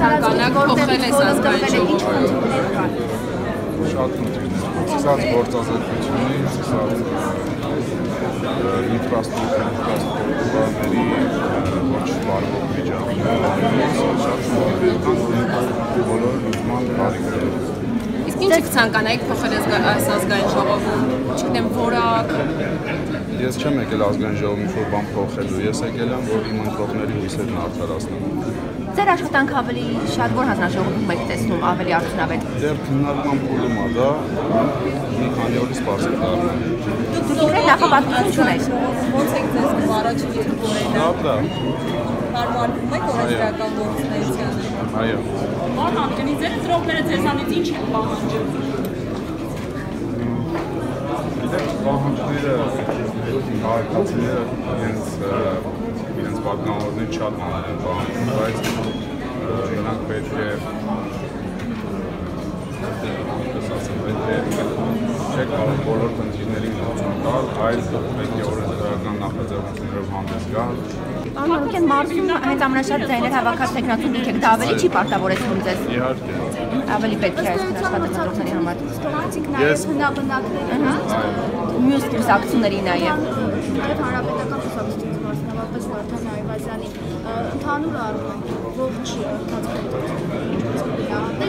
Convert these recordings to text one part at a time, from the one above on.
ցանկանաք փոխել այս ազգային ժողովում։ Շատ խնդիրներ, սկսած գործազրկությունից, սկսած ինֆրաստրուկտուրաների ոչ վարվող վիճակներից, շատ խնդիրներ կան, բոլոր լուծման կարիք ունեն։ Իսկ ինչ եք ցանկանայիք փոխել այս ազգային ժողովում, չգիտեմ, որակ։ Ես չեմ եկել ազգային ժողովում ինչ-որ բան փոխելու, ես եկել եմ, որ իմ ընտրողների հույսերն արդարացնեմ։ Ձեր աշխատանք ավելի շատ որ հանձնաժողովում եք տեսնում, ավելի արդյունավետ։ Դեռ քննարկման փուլում է դա, մի քանի օրից բաց է դառնում։ Դուք ինքն նախապատվություն չունեք։ Ո՞նց եք տեսնում առաջին երկու օրերը։ Դա։ Հարմարվում եք օրենսդրական գործունեությանը։ Այո։ Պարոն Հակոբյանի, ձեր ընտրողները ձեզանից ինչ են պահանջում։ Գիտեք, պահանջները քաղաքացիները իրենց պատգամավորներից շատ մանր են պահանջում, բայց նրանք պետք է չէ կարող բոլոր խնդիրներին լուծում տալ, այլ պետք է օրենսդրական նախաձեռնություններով հանդես գալ։ Պարոն Հակոբյան, մարզում հենց ամենաշատ ձայներ հավաքած տեխնացու դուք եք, դա ավելի չի պարտավորեցնում ձեզ։ Իհարկե։ Ավելի պետք է այս աշխատակցների համար։ Ստորացիք նաև հնաբնակների, մյուս կուսակցությունների նաև։ նաև հանրապետական կուսակցությունից մասնավորապես Վարդան Այվազյանի ընդհանուր առմամբ ողջ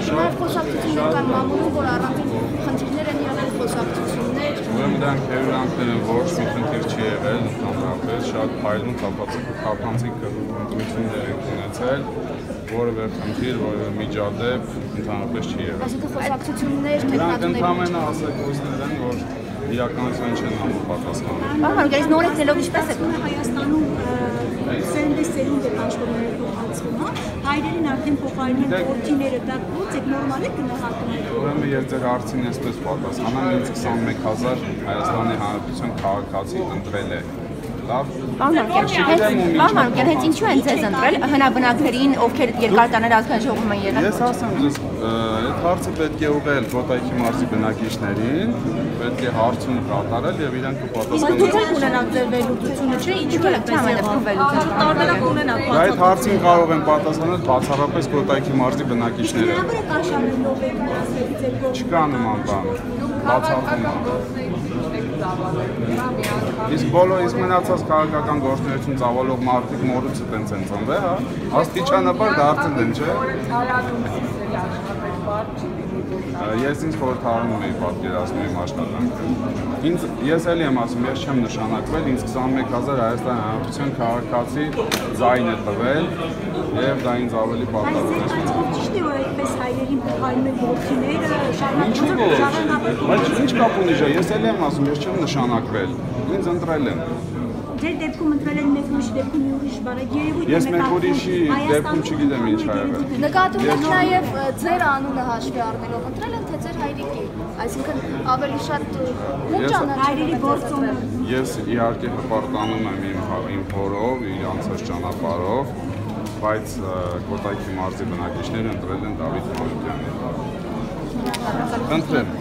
նաև խոսակցություններ կան մամուլում, որ առանձին խնդիրներ են եղել խոսակցություններ։ Ուրեմն դրանք հերորանքներ են, ոչ մի խնդիր չի եղել, ընդհանրապես շատ փայլուն թափանցիկ ընտրություններ են ունեցել, որևէ խնդիր, որևէ միջադեպ ընդհանրապես չի եղել։ Այսինքն խոսակցություններ, դրանք ընդհանրապես ասակույցներ են, որ իրականություն չեն համապատասխանում։ Պարոն Հակոբյան, նոր եկնելով ինչպես եք Հայաստանում սերունդ է պաշտոնները փոխանցվում, հա? Հայրերին արդեն փոխարինել որդիները, դա ո՞նց է նորմալ է գնահատում։ Ուրեմն ես ձեր հարցին այսպես պատասխանեմ, ինձ 21000 Հայաստանի Հանրապետության քաղաքացի ընտրել է։ Լավ։ Պարոն Հակոբյան, հենց ինչու են ձեզ ընտրել հնաբնակներին, ովքեր երկար տարիներ ազգային ժողովում են եղել։ Ես ասեմ ձեզ, այդ հարցը պետք է ուղղել Կոտայքի մարզի բնակիչներին, պետք է հարցում կատարել եւ իրենք կպատասխանեն։ Դուք ունենաք ձեր վերլուծությունը, չէ՞, ինչու եք տարբերակ ունենաք։ Այդ հարցին կարող են պատասխանել բացառապես Կոտայքի մարզի բնակիչները։ Չկա նման բան։ Բացառվում է։ Իսկ բոլոր իսկ մնացած քաղաքական գործունեություն ծավալող մարդիկ մորուցը տենց են ծնվել, հա։ Աստիճանաբար դարձել են, չէ՞։ Ես ինձ խորհրդարանում էի պատկերացնում իմ աշխատանքը։ Ես էլի եմ ասում, ես չեմ նշանակվել, ինձ 21000 Հայաստանի Հանրապետության քաղաքացի ձայն է տվել եւ դա ինձ ավելի պարտավոր է։ Ճիշտ է, որ այդպես հայրերին փոխարինել որդիները, շարունակել։ Բայց ինչ կապ ունի, ես էլի եմ ասում, ես չեմ նշանակվել, ինձ ընտրել են։ Ձեր դեպքում ընտրել են մեկ ուրիշ դեպքում ուրիշ բան, երևույթ է։ Ես մեկ ուրիշի դեպքում չգիտեմ ինչ ա եղել։ Նկատում եք նաև ձեր անունը հաշվի առնելով ընտրել են, թե ձեր հայրիկի, այսինքն ավելի շատ ում հայրերի գործոնը։ Ես իհարկե հպարտանում եմ իմ հորով, իր անցած ճանապարհով, բայց Կոտայքի մարզի բնակիչները ընտրել են Դավիթ Մանուկյանին։ Ընտրել են։